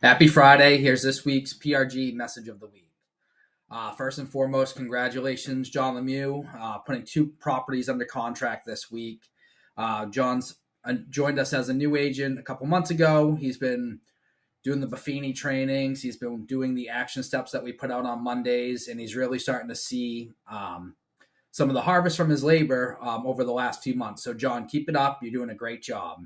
Happy Friday. Here's this week's PRG Message of the Week. First and foremost, congratulations, John Lemieux, putting two properties under contract this week. John's joined us as a new agent a couple months ago. He's been doing the Buffini trainings. He's been doing the action steps that we put out on Mondays, and he's really starting to see some of the harvest from his labor over the last few months. So, John, keep it up. You're doing a great job.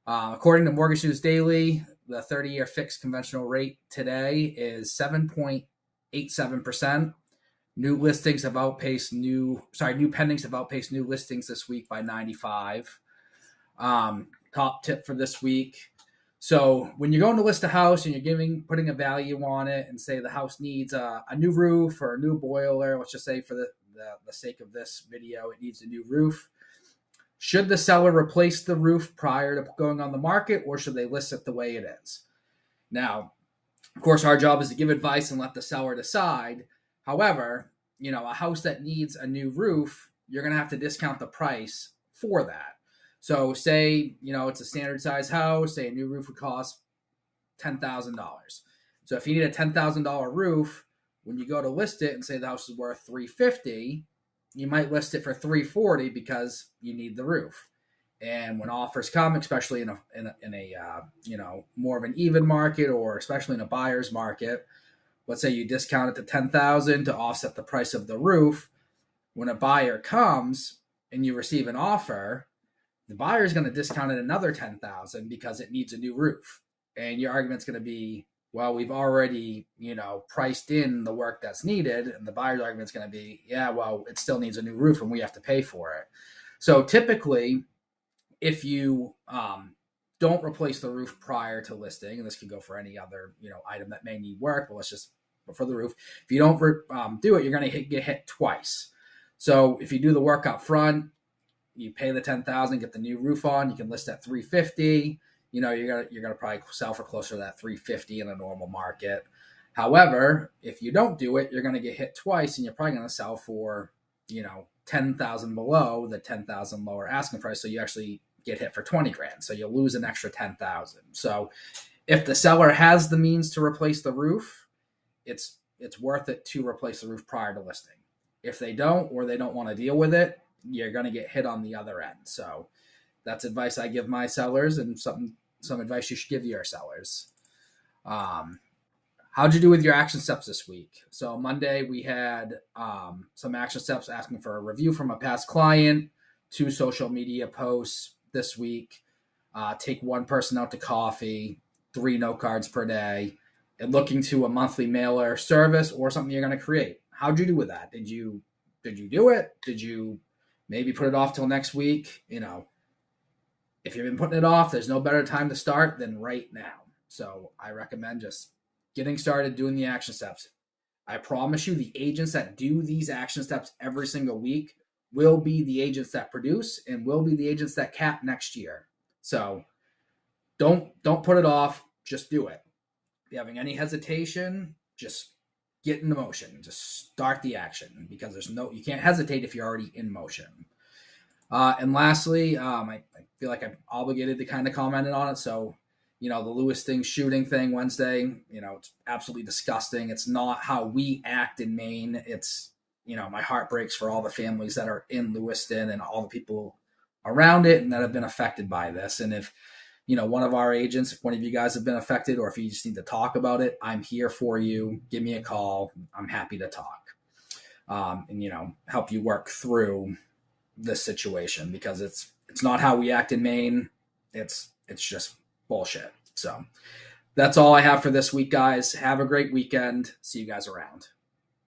According to Mortgage News Daily, the 30-year fixed conventional rate today is 7.87%. New pendings have outpaced new listings this week by 95. Top tip for this week. So when you're going to list a house and you're putting a value on it and say the house needs a new roof or a new boiler, let's just say for the sake of this video, it needs a new roof. Should the seller replace the roof prior to going on the market, or should they list it the way it is? Now, of course, our job is to give advice and let the seller decide. However, a house that needs a new roof, you're going to have to discount the price for that. So say, it's a standard size house, say a new roof would cost $10,000. So if you need a $10,000 roof, when you go to list it and say the house is worth $350,000, you might list it for $340,000 because you need the roof. And when offers come, especially in a more of an even market, or especially in a buyer's market, let's say you discount it to $10,000 to offset the price of the roof. When a buyer comes and you receive an offer, the buyer is going to discount it another $10,000 because it needs a new roof. And your argument's going to be, well, we've already, priced in the work that's needed. And the buyer's argument's going to be, yeah, well, it still needs a new roof and we have to pay for it. So typically, if you don't replace the roof prior to listing, and this could go for any other, item that may need work, but let's just for the roof. If you don't do it, you're going to get hit twice. So if you do the work up front, you pay the $10,000, get the new roof on, you can list at $350,000. You're gonna probably sell for closer to that $350,000 in a normal market. However, if you don't do it, you're gonna get hit twice, and you're probably gonna sell for $10,000 below the $10,000 lower asking price. So you actually get hit for $20,000. So you'll lose an extra $10,000. So if the seller has the means to replace the roof, it's worth it to replace the roof prior to listing. If they don't, or they don't want to deal with it, you're going to get hit on the other end. So that's advice I give my sellers, and some advice you should give your sellers. How'd you do with your action steps this week? So Monday we had some action steps asking for a review from a past client, 2 social media posts this week, take 1 person out to coffee, 3 note cards per day, and looking to a monthly mailer service or something you're going to create. How'd you do with that? Did you do it? Did you maybe put it off till next week? If you've been putting it off, there's no better time to start than right now. So I recommend just getting started doing the action steps. I promise you, the agents that do these action steps every single week will be the agents that produce and will be the agents that cap next year. So don't put it off. Just do it. If you're having any hesitation, just get into motion. Just start the action, because you can't hesitate if you're already in motion. And lastly, I feel like I'm obligated to kind of comment on it. So, the Lewis shooting thing Wednesday, it's absolutely disgusting. It's not how we act in Maine. It's, my heart breaks for all the families that are in Lewiston and all the people around it and that have been affected by this. And if, one of our agents, if one of you guys have been affected, or if you just need to talk about it, I'm here for you. Give me a call. I'm happy to talk, and, help you work through this situation, because it's not how we act in Maine. It's just bullshit. So that's all I have for this week, guys. Have a great weekend. See you guys around.